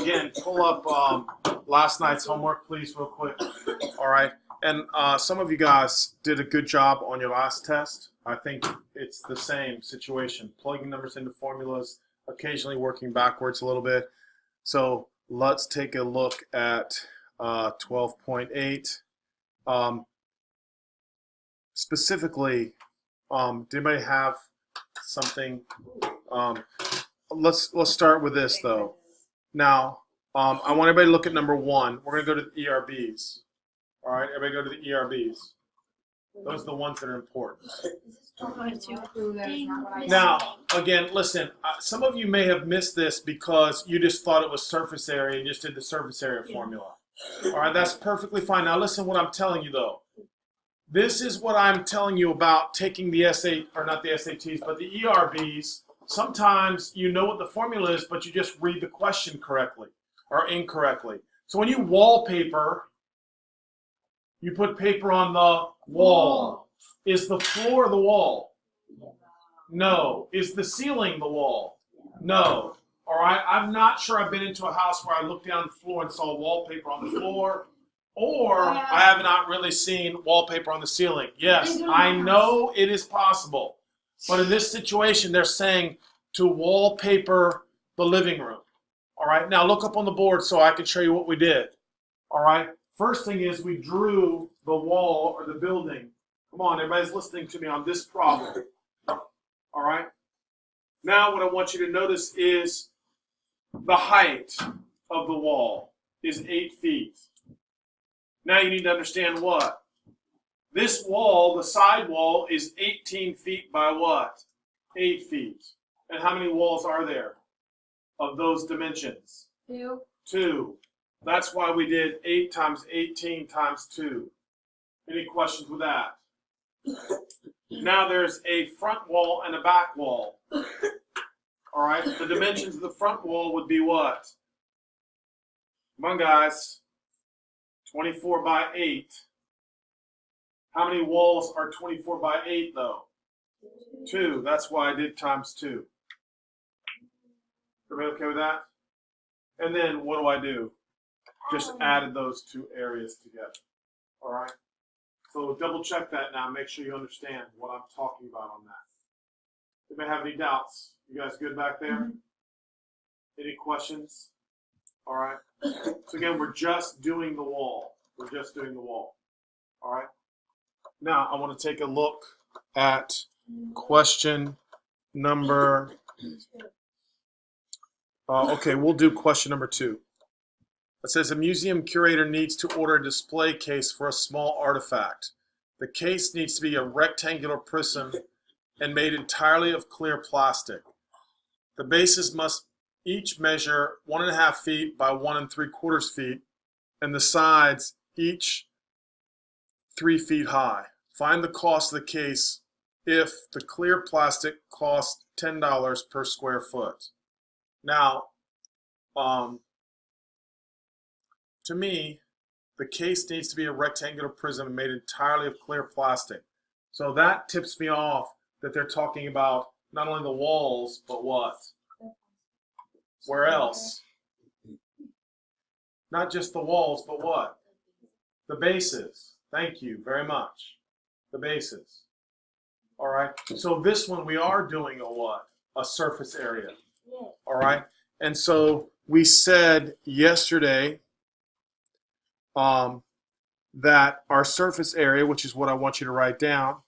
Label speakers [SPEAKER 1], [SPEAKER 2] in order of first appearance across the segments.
[SPEAKER 1] again, pull up last night's homework, please, real quick. All right. And some of you guys did a good job on your last test. I think it's the same situation. Plugging numbers into formulas, occasionally working backwards a little bit. So let's take a look at 12.8. Specifically, did anybody have something? Let's start with this though. Now, I want everybody to look at number 1. We're going to go to the ERBs. All right, everybody go to the ERBs. Those are the ones that are important. Now, again, listen, some of you may have missed this because you just thought it was surface area and just did the surface area formula. All right, that's perfectly fine. Now, listen what I'm telling you, though. This is what I'm telling you about taking the not the SATs, but the ERBs. Sometimes you know what the formula is, but you just read the question correctly or incorrectly. So when you wallpaper, you put paper on the wall. Is the floor the wall? No. Is the ceiling the wall? No. All right. I'm not sure I've been into a house where I looked down the floor and saw wallpaper on the floor, or I have not really seen wallpaper on the ceiling. Yes, I know it is possible. But in this situation, they're saying to wallpaper the living room. All right. Now look up on the board so I can show you what we did. All right. First thing is we drew the wall or the building. Come on, everybody's listening to me on this problem. All right. Now what I want you to notice is the height of the wall is 8 feet. Now you need to understand what? This wall, the side wall, is 18 feet by what? 8 feet. And how many walls are there of those dimensions?
[SPEAKER 2] 2.
[SPEAKER 1] 2. That's why we did 8 times 18 times 2. Any questions with that? Now there's a front wall and a back wall. All right, the dimensions of the front wall would be what? Come on, guys. 24 by 8. How many walls are 24 by 8, though? 2. That's why I did times 2. Everybody okay with that? And then what do? Just added those 2 areas together. All right? So double check that now. Make sure you understand what I'm talking about on that. Anybody have any doubts? You guys good back there? Mm-hmm. Any questions? All right. So again, we're just doing the wall. We're just doing the wall. All right. Now I want to take a look at question number. Okay, we'll do question number 2. It says a museum curator needs to order a display case for a small artifact. The case needs to be a rectangular prism and made entirely of clear plastic. The bases must each measure 1.5 feet by 1 3/4 feet, and the sides each 3 feet high. Find the cost of the case if the clear plastic costs $10 per square foot. Now, to me, the case needs to be a rectangular prism made entirely of clear plastic. So that tips me off that they're talking about not only the walls, but what? Where else? Not just the walls, but what? The bases. Thank you very much. The bases. All right. So this one we are doing a what? A surface area. All right. And so we said yesterday that our surface area, which is what I want you to write down,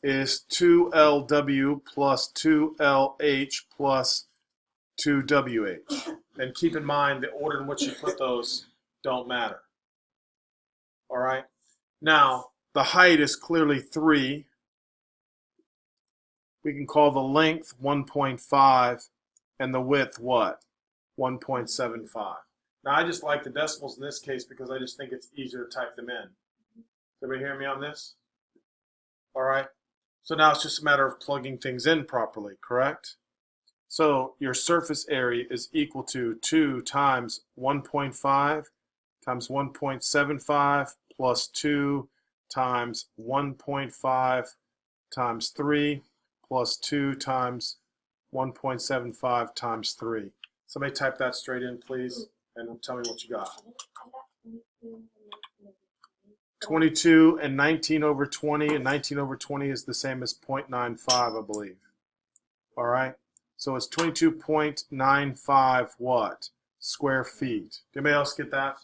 [SPEAKER 1] is 2LW plus 2LH plus 2WH. And keep in mind the order in which you put those don't matter. All right. Now, the height is clearly 3. We can call the length 1.5 and the width what? 1.75. Now, I just like the decimals in this case because I just think it's easier to type them in. Everybody hear me on this? All right. So now it's just a matter of plugging things in properly, correct? So your surface area is equal to 2 times 1.5 times 1.75 plus 2 times 1.5 times 3 plus 2 times 1.75 times 3. Somebody type that straight in, please. and tell me what you got. 22 and 19 over 20, and 19 over 20 is the same as 0.95, I believe. All right, so it's 22.95 what? Square feet. Did anybody else get that?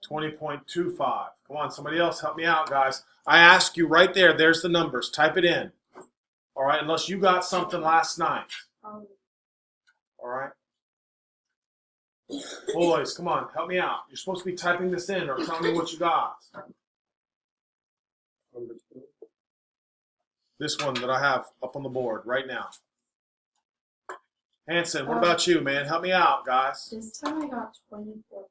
[SPEAKER 1] 20.25. Come on, somebody else help me out, guys. I ask you right there, there's the numbers. Type it in. All right, unless you got something last night. All right. Boys, come on, help me out. You're supposed to be typing this in or tell me what you got. This one that I have up on the board right now. Hanson, what about you, man? Help me out, guys.
[SPEAKER 2] This time I got 24.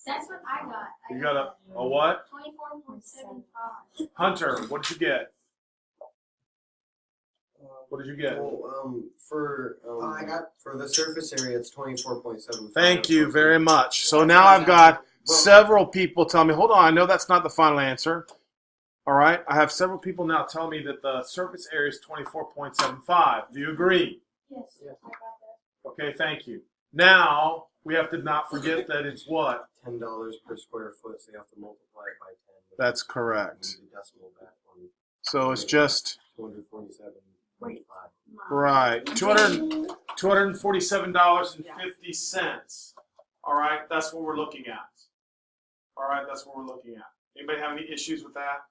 [SPEAKER 3] That's what I got.
[SPEAKER 1] You got a what?
[SPEAKER 3] 24.75.
[SPEAKER 1] Hunter, what did you get? What did you get?
[SPEAKER 4] Well, I got for the surface area, it's 24.75.
[SPEAKER 1] Thank you very much. So now I've got several people tell me, hold on, I know that's not the final answer. All right, I have several people now tell me that the surface area is 24.75. Do you agree?
[SPEAKER 3] Yes, I got that.
[SPEAKER 1] Okay, thank you. Now we have to not forget that it's what?
[SPEAKER 4] $10 per square foot, so you have to multiply it by 10.
[SPEAKER 1] That's correct.
[SPEAKER 4] The decimal back one.
[SPEAKER 1] So it's just
[SPEAKER 4] 247.25.
[SPEAKER 1] right, $247.50. All right, that's what we're looking at. All right, that's what we're looking at. Anybody have any issues with that?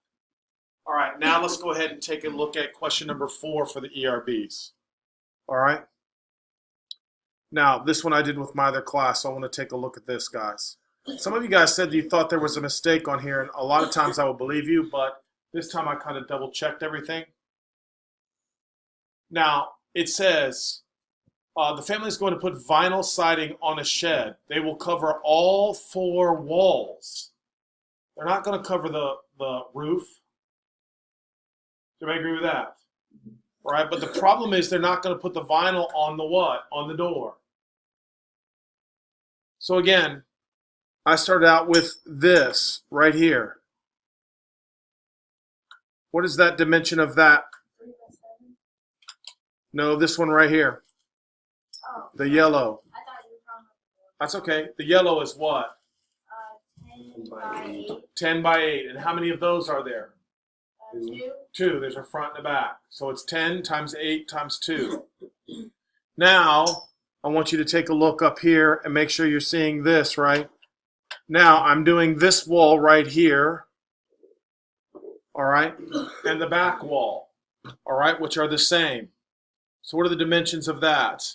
[SPEAKER 1] All right, now let's go ahead and take a look at question number 4 for the ERBs. All right. Now, this one I did with my other class, so I want to take a look at this, guys. Some of you guys said that you thought there was a mistake on here, and a lot of times I will believe you, but this time I kind of double-checked everything. Now, it says the family is going to put vinyl siding on a shed. They will cover all 4 walls. They're not going to cover the roof. Do I agree with that? All right, but the problem is they're not going to put the vinyl on the what? On the door. So again, I started out with this right here. What is that dimension of that?
[SPEAKER 3] 3 by 7.
[SPEAKER 1] No, this one right here.
[SPEAKER 3] Oh.
[SPEAKER 1] The yellow.
[SPEAKER 3] I thought you were wrong.
[SPEAKER 1] That's okay. The yellow is what?
[SPEAKER 3] 10 by 8.
[SPEAKER 1] 10 by 8. And how many of those are there?
[SPEAKER 3] 2.
[SPEAKER 1] 2. There's a front and a back. So it's 10 times 8 times 2. Now, I want you to take a look up here and make sure you're seeing this, right? Now, I'm doing this wall right here. All right? And the back wall. All right? Which are the same. So what are the dimensions of that?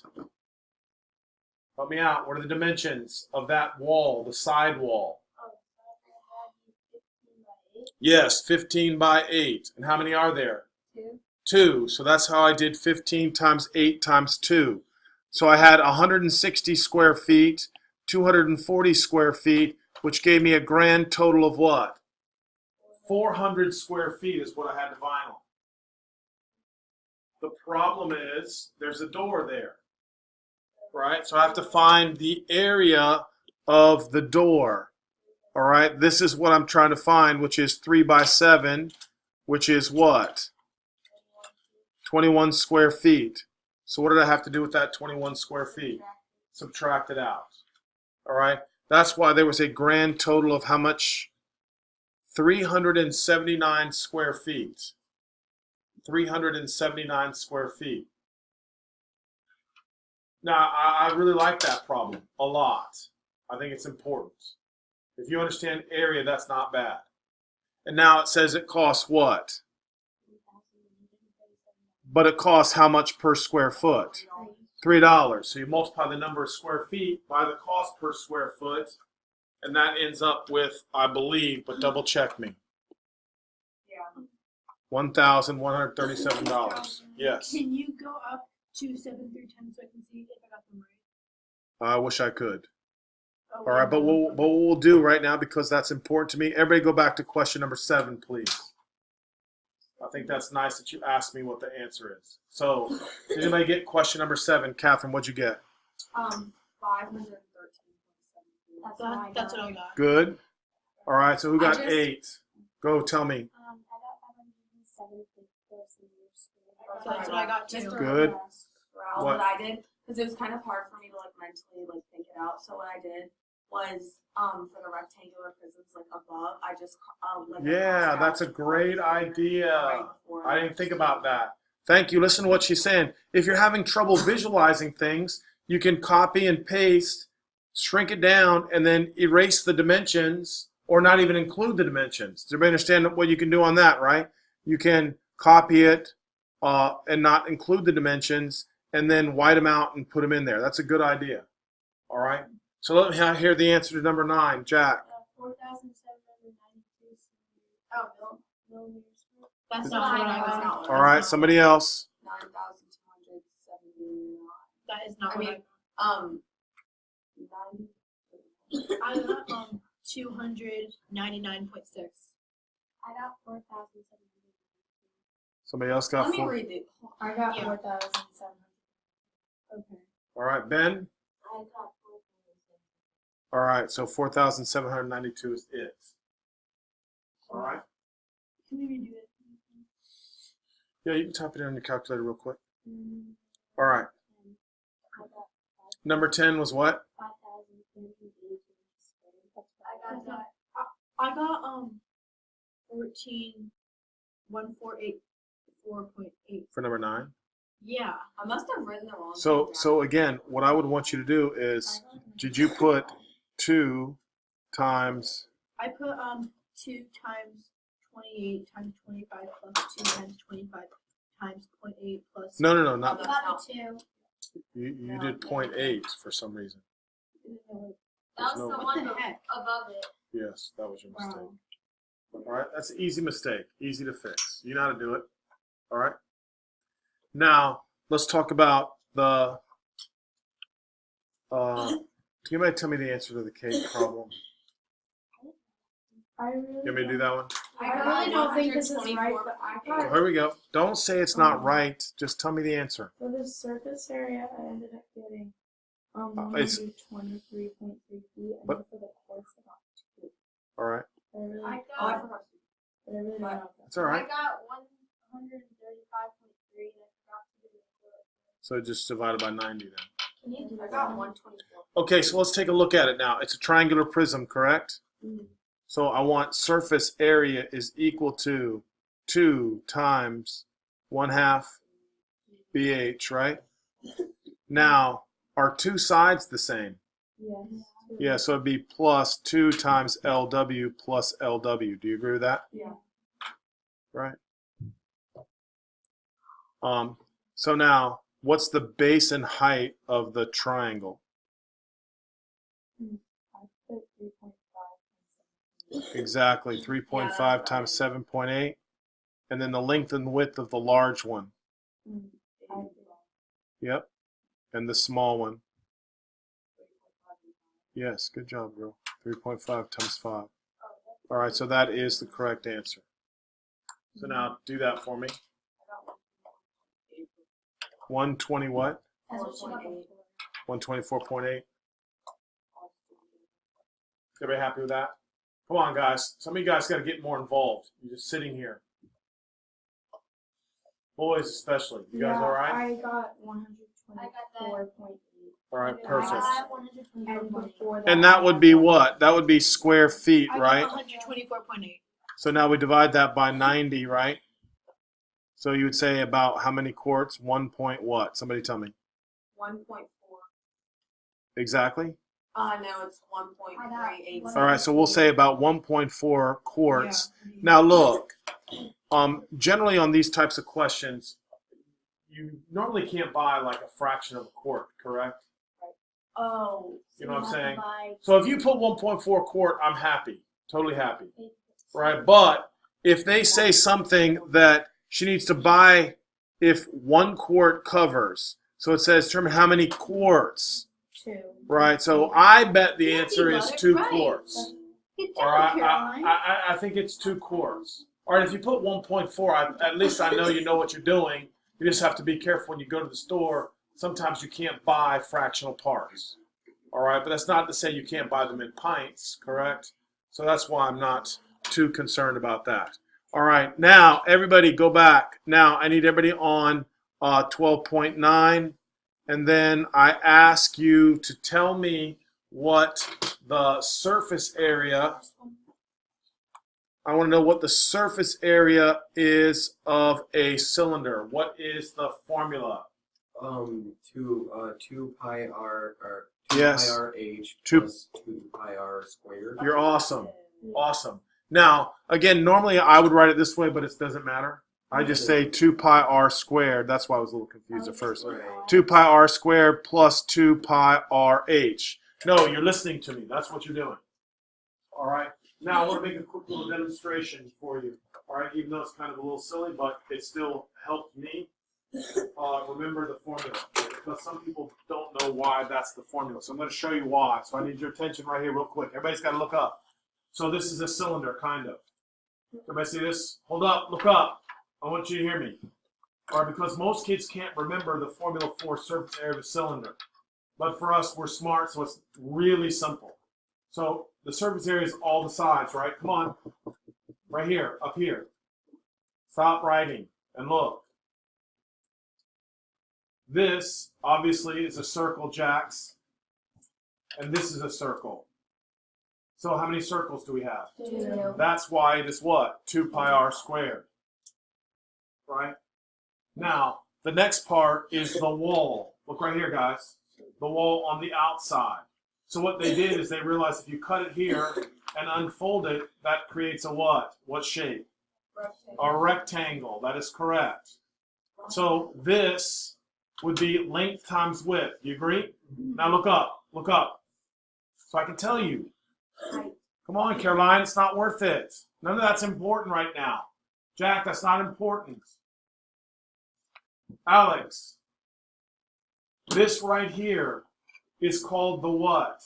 [SPEAKER 1] Help me out. What are the dimensions of that wall, the side wall? Yes, 15 by 8. And how many are there?
[SPEAKER 3] 2.
[SPEAKER 1] 2. So that's how I did 15 times 8 times 2. So I had 160 square feet, 240 square feet, which gave me a grand total of what? 400 square feet is what I had to vinyl. The problem is there's a door there, right? So I have to find the area of the door. All right, this is what I'm trying to find, which is 3 by 7, which is what? 21 square feet. So what did I have to do with that 21 square feet? Subtract it out. All right, that's why there was a grand total of how much? 379 square feet. 379 square feet. Now, I really like that problem a lot. I think it's important. If you understand area, that's not bad. And now it says it costs what? But it costs how much per square foot? $3. So you multiply the number of square feet by the cost per square foot, and that ends up with, I believe, but double check me, $1,137. Yes.
[SPEAKER 2] Can you go up to 7 through 10 so I can see if I got them right?
[SPEAKER 1] I wish I could.
[SPEAKER 2] Oh,
[SPEAKER 1] All right, but what we'll do right now, because that's important to me, everybody go back to question number 7, please. I think that's nice that you asked me what the answer is. So, did anybody get question number 7? Catherine, what'd you get?
[SPEAKER 3] 513.
[SPEAKER 2] That's what I got.
[SPEAKER 1] Good. All right, so who got
[SPEAKER 2] I just-
[SPEAKER 1] 8? Go, tell me.
[SPEAKER 3] I got 507.
[SPEAKER 2] That's what I got too.
[SPEAKER 1] Good.
[SPEAKER 3] What I did. because it was kind of hard for me to like mentally like think it out. So what I did was for the rectangular prisms like above, I just like
[SPEAKER 1] Yeah,
[SPEAKER 3] crossed
[SPEAKER 1] that's a
[SPEAKER 3] out
[SPEAKER 1] great
[SPEAKER 3] right
[SPEAKER 1] idea.
[SPEAKER 3] before.
[SPEAKER 1] I didn't think about that. Thank you. Listen to what she's saying. If you're having trouble visualizing things, you can copy and paste, shrink it down, and then erase the dimensions or not even include the dimensions. Does everybody understand what you can do on that, right? You can copy it and not include the dimensions and then white them out and put them in there. That's a good idea. All right? So let me hear the answer to number 9. Jack.
[SPEAKER 2] 4,792.
[SPEAKER 3] Oh,
[SPEAKER 2] Millimeters.
[SPEAKER 3] that's
[SPEAKER 2] not what I
[SPEAKER 3] that's
[SPEAKER 2] got.
[SPEAKER 3] not what
[SPEAKER 1] All right, somebody else.
[SPEAKER 3] 9,279.
[SPEAKER 2] That is not
[SPEAKER 3] I
[SPEAKER 2] what
[SPEAKER 3] mean, 90.
[SPEAKER 2] I got 299.6.
[SPEAKER 3] I got 4,700.
[SPEAKER 1] Somebody else got
[SPEAKER 3] Let me
[SPEAKER 1] 4.
[SPEAKER 3] read it.
[SPEAKER 2] I got
[SPEAKER 3] 4,700.
[SPEAKER 2] Okay.
[SPEAKER 1] All right, Ben.
[SPEAKER 3] I got 4,000.
[SPEAKER 1] All right, so 4,792 is it. All right.
[SPEAKER 2] Can we redo it?
[SPEAKER 1] Yeah, you can type it in on your calculator real quick. All right. Number 10 was what?
[SPEAKER 3] 5,380.
[SPEAKER 2] I got 14,148.4.8.
[SPEAKER 1] For number 9.
[SPEAKER 2] Yeah.
[SPEAKER 3] I must have written the wrong
[SPEAKER 1] So
[SPEAKER 3] thing
[SPEAKER 1] so again, what I would want you to do is, did you put 2 times?
[SPEAKER 2] I put 2 times 28 times 25 plus 2 times 25 times 0.8 plus.
[SPEAKER 1] No,
[SPEAKER 3] down.
[SPEAKER 1] not
[SPEAKER 3] That's not
[SPEAKER 2] 2.
[SPEAKER 1] you
[SPEAKER 3] No,
[SPEAKER 1] did 0.8 for some reason.
[SPEAKER 3] That was
[SPEAKER 1] no-
[SPEAKER 3] the
[SPEAKER 2] What
[SPEAKER 3] one
[SPEAKER 2] the heck?
[SPEAKER 3] above it.
[SPEAKER 1] Yes, that was your mistake.
[SPEAKER 2] Wow.
[SPEAKER 1] All right, that's an easy mistake, easy to fix. You know how to do it. All right. Now let's talk about the. Can anybody tell me the answer to the cake problem?
[SPEAKER 2] I really
[SPEAKER 1] You want me to do that one?
[SPEAKER 2] I really don't think this is right, but I
[SPEAKER 1] So
[SPEAKER 2] got
[SPEAKER 1] here we go. Don't say it's not right. Just tell me the answer.
[SPEAKER 5] For the surface area, I ended up getting
[SPEAKER 1] It's-
[SPEAKER 5] 123.3 feet, and
[SPEAKER 1] But-
[SPEAKER 5] then for the course, about 2.
[SPEAKER 1] All right.
[SPEAKER 5] I really,
[SPEAKER 3] I
[SPEAKER 5] but I
[SPEAKER 3] got
[SPEAKER 5] really don't know.
[SPEAKER 1] That's all right.
[SPEAKER 3] I got 135.3 and I forgot to do it.
[SPEAKER 1] So just divided by 90 then.
[SPEAKER 5] Can you do
[SPEAKER 3] I
[SPEAKER 5] that?
[SPEAKER 3] got 124.
[SPEAKER 1] Okay, so let's take a look at it now. It's a triangular prism, correct? So I want surface area is equal to 2 times 1/2 BH, right? Now, are 2 sides the same?
[SPEAKER 5] Yes.
[SPEAKER 1] Yeah, so it'd be plus 2 times LW plus LW. Do you agree with that?
[SPEAKER 5] Yeah.
[SPEAKER 1] Right. So now, what's the base and height of the triangle?
[SPEAKER 5] I put 3.5.
[SPEAKER 1] Exactly, 3.5 times 7.8. And then the length and width of the large one. Yep. And the small one. Yes, good job, girl. 3.5 times 5. All right, so that is the correct answer. So now do that for me. 120 what?
[SPEAKER 3] That's what she got before.
[SPEAKER 1] 124.8. Everybody happy with that? Come on, guys. Some of you guys got to get more involved. You're just sitting here. Boys especially. You guys all right?
[SPEAKER 5] I got 124.8.
[SPEAKER 1] All right,
[SPEAKER 3] I
[SPEAKER 1] perfect.
[SPEAKER 3] got
[SPEAKER 5] And
[SPEAKER 3] 124.
[SPEAKER 5] before that,
[SPEAKER 1] And that would be what? That would be square feet,
[SPEAKER 2] I got
[SPEAKER 1] right?
[SPEAKER 2] 124.8.
[SPEAKER 1] So now we divide that by 90, right? So you would say about how many quarts? 1 point what? Somebody tell me.
[SPEAKER 3] 1.4.
[SPEAKER 1] Exactly?
[SPEAKER 3] No, it's 1.38.
[SPEAKER 1] All right, so we'll say about 1.4 quarts.
[SPEAKER 2] Yeah.
[SPEAKER 1] Now look, generally on these types of questions, you normally can't buy like a fraction of a quart, correct?
[SPEAKER 3] Oh.
[SPEAKER 1] You know what I'm saying? So if you put 1.4 quart, I'm happy, totally happy, right? But if they say something that she needs to buy, if 1 quart covers, so it says determine how many quarts,
[SPEAKER 5] 2.
[SPEAKER 1] right? So I bet the
[SPEAKER 2] Yeah,
[SPEAKER 1] answer
[SPEAKER 2] you
[SPEAKER 1] is
[SPEAKER 2] got it
[SPEAKER 1] 2
[SPEAKER 2] right.
[SPEAKER 1] quarts.
[SPEAKER 2] Good
[SPEAKER 1] All
[SPEAKER 2] job,
[SPEAKER 1] right,
[SPEAKER 2] Caroline.
[SPEAKER 1] I think it's 2 quarts. All right, if you put 1.4, at least I know you know what you're doing. You just have to be careful when you go to the store. Sometimes you can't buy fractional parts. All right, but that's not to say you can't buy them in pints, correct? So that's why I'm not too concerned about that. All right, now everybody go back. Now I need everybody on 12.9 and then I ask you to tell me what the surface area, I want to know what the surface area is of a cylinder. What is the formula?
[SPEAKER 4] 2 pi r or 2
[SPEAKER 1] Yes.
[SPEAKER 4] pi r h
[SPEAKER 1] Two-
[SPEAKER 4] plus 2 pi r squared.
[SPEAKER 1] You're awesome. Awesome. Now, again, normally I would write it this way, but it doesn't matter. I just say 2 pi r squared. That's why I was a little confused at first.
[SPEAKER 4] Right.
[SPEAKER 1] 2 pi r squared plus 2 pi r h. No, you're listening to me. That's what you're doing. All right. Now I want to make a quick little demonstration for you. All right. Even though it's kind of a little silly, but it still helped me remember the formula, because some people don't know why that's the formula. So I'm going to show you why. So I need your attention right here real quick. Everybody's got to look up. So this is a cylinder, kind of. Everybody see this? Hold up. Look up. I want you to hear me. All right, because most kids can't remember the formula for surface area of a cylinder. But for us, we're smart, so it's really simple. So the surface area is all the sides, right? Come on. Right here, up here. Stop writing and look. This, obviously, is a circle, Jax. And this is a circle. So how many circles do we have?
[SPEAKER 5] 2.
[SPEAKER 1] That's why it is what? 2 pi r squared. Right? Now, the next part is the wall. Look right here, guys. The wall on the outside. So what they did is they realized if you cut it here and unfold it, that creates a what? What shape? A rectangle. That is correct. So this would be length times width. You agree? Now look up. Look up. So I can tell you. Come on, Caroline. It's not worth it. None of that's important right now. Jack, that's not important. Alex, this right here is called the what?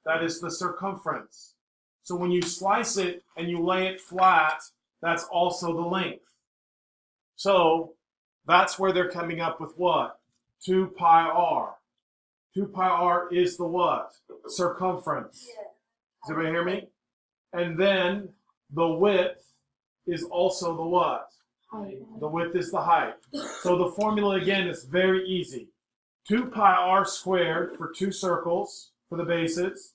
[SPEAKER 1] That is the circumference. So when you slice it and you lay it flat, that's also the length. So that's where they're coming up with what? 2 pi r. 2 pi r is the what? Circumference. Does everybody hear me? And then the width is also the what? The width is the height. So the formula again is very easy. 2 pi r squared for 2 circles for the bases.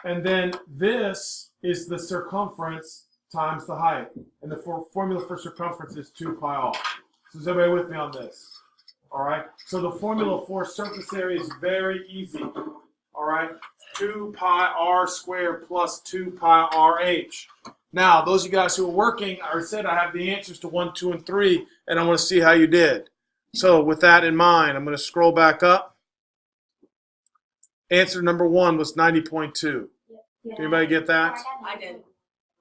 [SPEAKER 1] And then this is the circumference times the height. And the formula for circumference is 2 pi r. So is everybody with me on this? All right. So the formula for surface area is very easy. All right. 2 pi r squared plus 2 pi r h. Now, those of you guys who are working, I said I have the answers to 1, 2, and 3, and I want to see how you did. So with that in mind, I'm going to scroll back up. Answer number 1 was 90.2. Did anybody get that?
[SPEAKER 3] I did.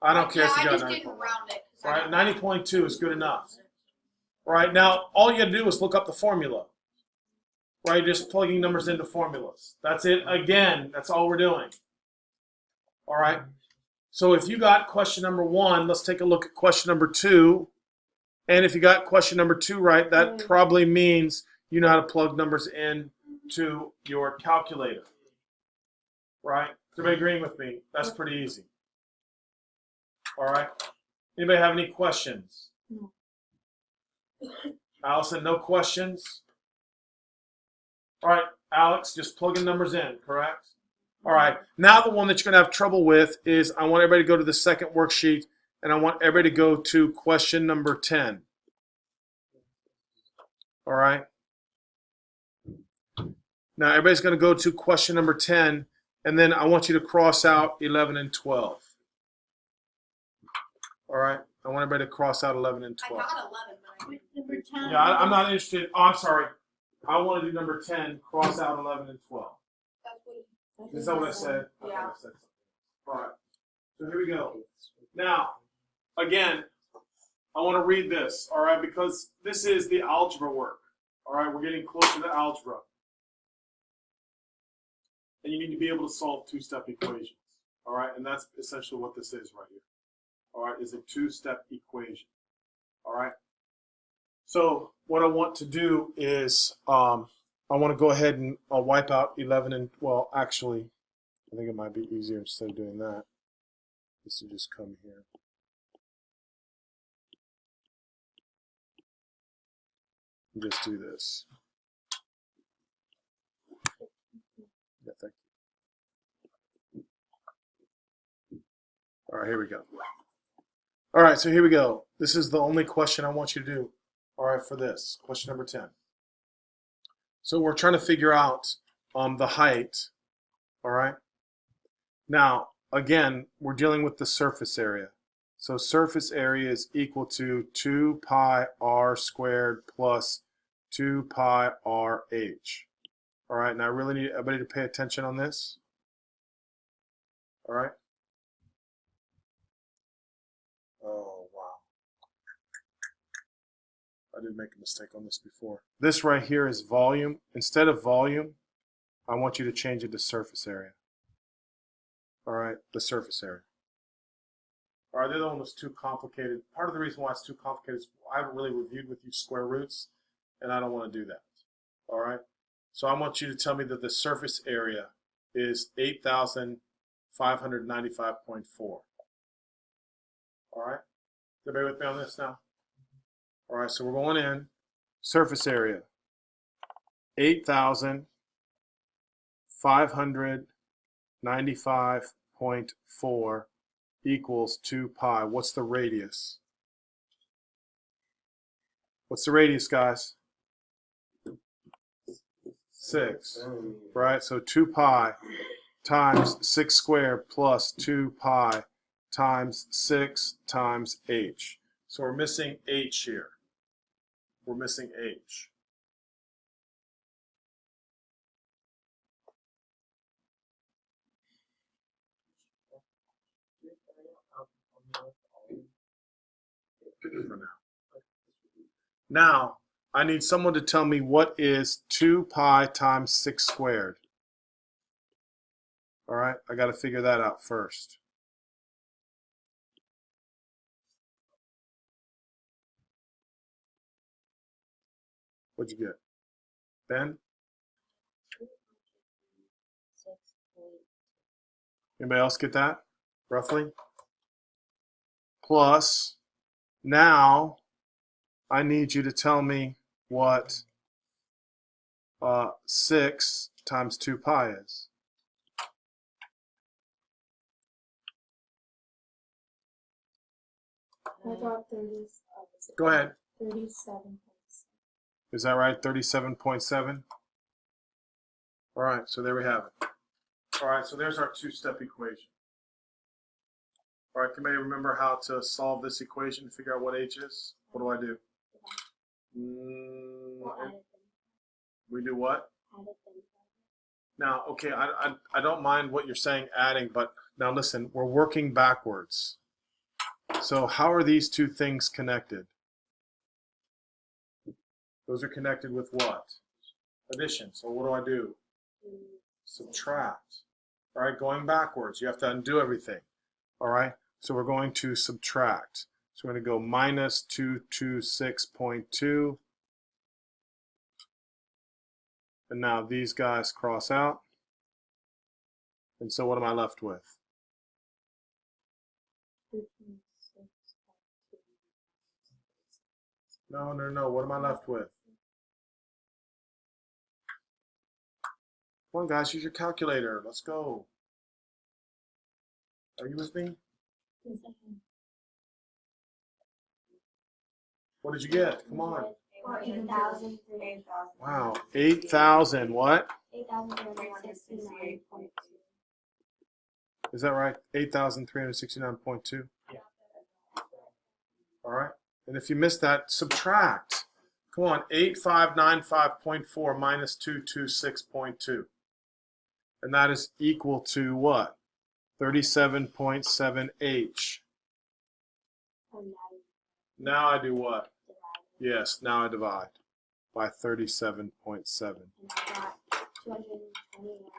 [SPEAKER 1] I don't care if you
[SPEAKER 2] I
[SPEAKER 1] got
[SPEAKER 2] just
[SPEAKER 1] 90.
[SPEAKER 2] didn't round it.
[SPEAKER 1] All right, 90.2 is good enough. All right, now all you got to do is look up the formula. Right, just plugging numbers into formulas. That's it. Again, that's all we're doing. All right. So if you got question number 1, let's take a look at question number 2. And if you got question number 2 right, that probably means you know how to plug numbers in to your calculator. Right? Is everybody agreeing with me? That's pretty easy. All right. Anybody have any questions?
[SPEAKER 5] No.
[SPEAKER 1] Allison, no questions? All right, Alex, just plugging numbers in, correct? All right, now the one that you're going to have trouble with is I want everybody to go to the second worksheet, and I want everybody to go to question number 10. All right? Now everybody's going to go to question number 10, and then I want you to cross out 11 and 12. All right? I want everybody to cross out 11 and 12.
[SPEAKER 2] I got 11, but I went number 10.
[SPEAKER 1] Yeah, I'm not interested. Oh, I'm sorry. I want to do number 10, cross out 11 and 12. Is that what I said? Okay,
[SPEAKER 3] Yeah.
[SPEAKER 1] I said something. All right. So here we go. Now, again, I want to read this, all right, because this is the algebra work. All right, we're getting closer to algebra. And you need to be able to solve two-step equations. All right, and that's essentially what this is right here. All right, is a two-step equation. All right. So what I want to do is I want to go ahead and I'll wipe out 11 and, well, actually, I think it might be easier instead of doing that. This will just come here. And just do this. right, here we go. All right, so here we go. This is the only question I want you to do. All right, for this, question number 10. So we're trying to figure out the height, all right? Now, again, we're dealing with the surface area. So surface area is equal to 2 pi r squared plus 2 pi r h. All right, now I really need everybody to pay attention on this. All right? Oh, wow. I did make a mistake on this before. This right here is volume. Instead of volume, I want you to change it to surface area. All right, the surface area. All right, the other one was too complicated. Part of the reason why it's too complicated is I haven't really reviewed with you square roots, and I don't want to do that. All right, so I want you to tell me that the surface area is 8,595.4. All right, everybody with me on this now? All right, so we're going in. Surface area, 8,595.4 equals 2 pi. What's the radius? What's the radius, guys? 6, right? So 2 pi times 6 squared plus 2 pi times 6 times h. So we're missing h here. We're missing h. For now. Now, I need someone to tell me what is 2 pi times 6 squared. All right, I got to figure that out first. What'd you get? Ben? Anybody else get that? Roughly? Plus, now I need you to tell me what 6 times 2 pi is.
[SPEAKER 5] I got 30.
[SPEAKER 1] Go ahead.
[SPEAKER 5] 37.
[SPEAKER 1] Is that right? 37.7? All right, so there we have it. All right, so there's our two-step equation. All right, can anybody remember how to solve this equation to figure out what h is? What do I do? We do what? Now, okay, I don't mind what you're saying, adding, but now listen, we're working backwards. So how are these two things connected? Those are connected with what? Addition. So what do I do? Subtract. All right, going backwards. You have to undo everything. All right, so we're going to subtract. So we're going to go minus 226.2. And now these guys cross out. And so what am I left with? No. What am I left with? Come on, guys, use your calculator. Let's go. Are you with me? What did you get? Come on.
[SPEAKER 5] 8,000.
[SPEAKER 1] Wow, 8,000 what?
[SPEAKER 5] 8,369.2.
[SPEAKER 1] Is that right? 8,369.2?
[SPEAKER 5] Yeah.
[SPEAKER 1] All right. And if you missed that, subtract. Come on, 8595.4 minus 226.2. And that is equal to what? 37.7h. Now I do what? Yes, now I divide by 37.7.
[SPEAKER 5] And I got 229.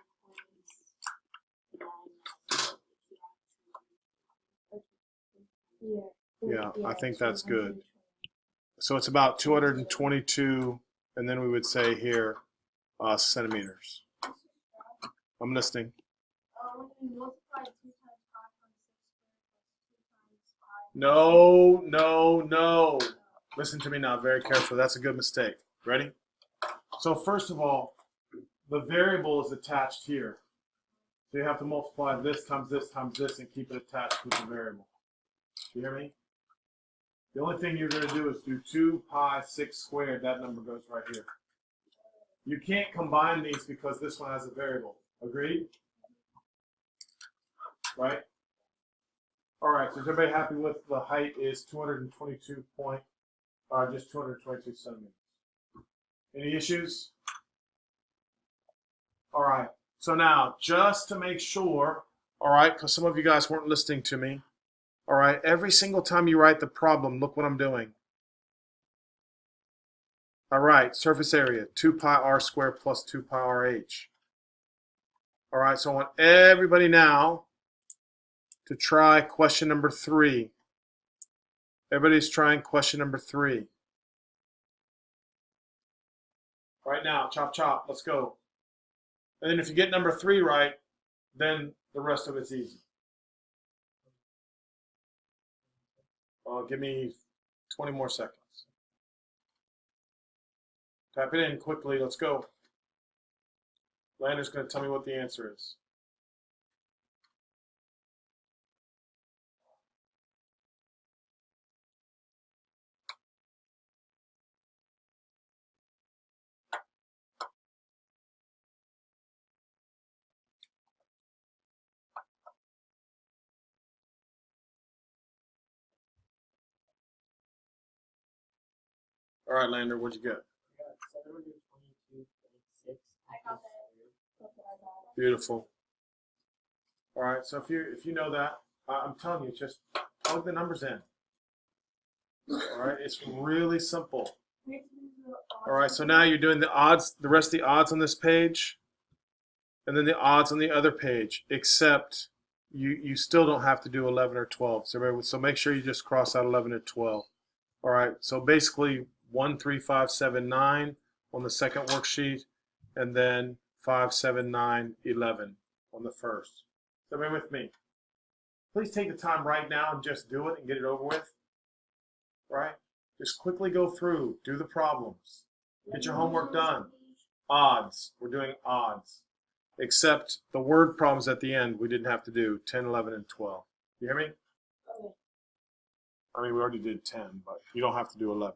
[SPEAKER 1] Yeah, I think that's good. So it's about 222, and then we would say here, centimeters. I'm listening. No. Listen to me now very carefully. That's a good mistake. Ready? So first of all, the variable is attached here. So you have to multiply this times this times this and keep it attached to the variable. You hear me? The only thing you're going to do is do 2 pi 6 squared. That number goes right here. You can't combine these because this one has a variable. Agreed? Right? All right, so is everybody happy with the height is 222 point, just 222 centimeters? Any issues? All right, so now just to make sure, all right, because some of you guys weren't listening to me, all right, every single time you write the problem, look what I'm doing. All right, surface area, 2 pi r squared plus 2 pi rh. All right, so I want everybody now to try question number 3. Everybody's trying question number 3. Right now, chop chop, let's go. And then if you get number 3 right, then the rest of it's easy. Give me 20 more seconds. Type it in quickly, let's go. Lander's going to tell me what the answer is. All right, Lander, what'd you get?
[SPEAKER 5] I got that. That's what I got.
[SPEAKER 1] Beautiful. All right, so if you know that, I'm telling you, just plug the numbers in. All right, it's really simple. All right, so now you're doing the odds, the rest of the odds on this page, and then the odds on the other page, except you still don't have to do 11 or 12. So make sure you just cross out 11 and 12. All right, so basically 1, 3, 5, 7, 9 on the second worksheet, and then 5, 7, 9, 11 on the first. So bear with me. Please take the time right now and just do it and get it over with. Right? Just quickly go through, do the problems, get your homework done. Odds, we're doing odds. Except the word problems at the end we didn't have to do, 10, 11, and 12. You hear me?
[SPEAKER 5] Okay.
[SPEAKER 1] I mean, we already did 10, but you don't have to do 11.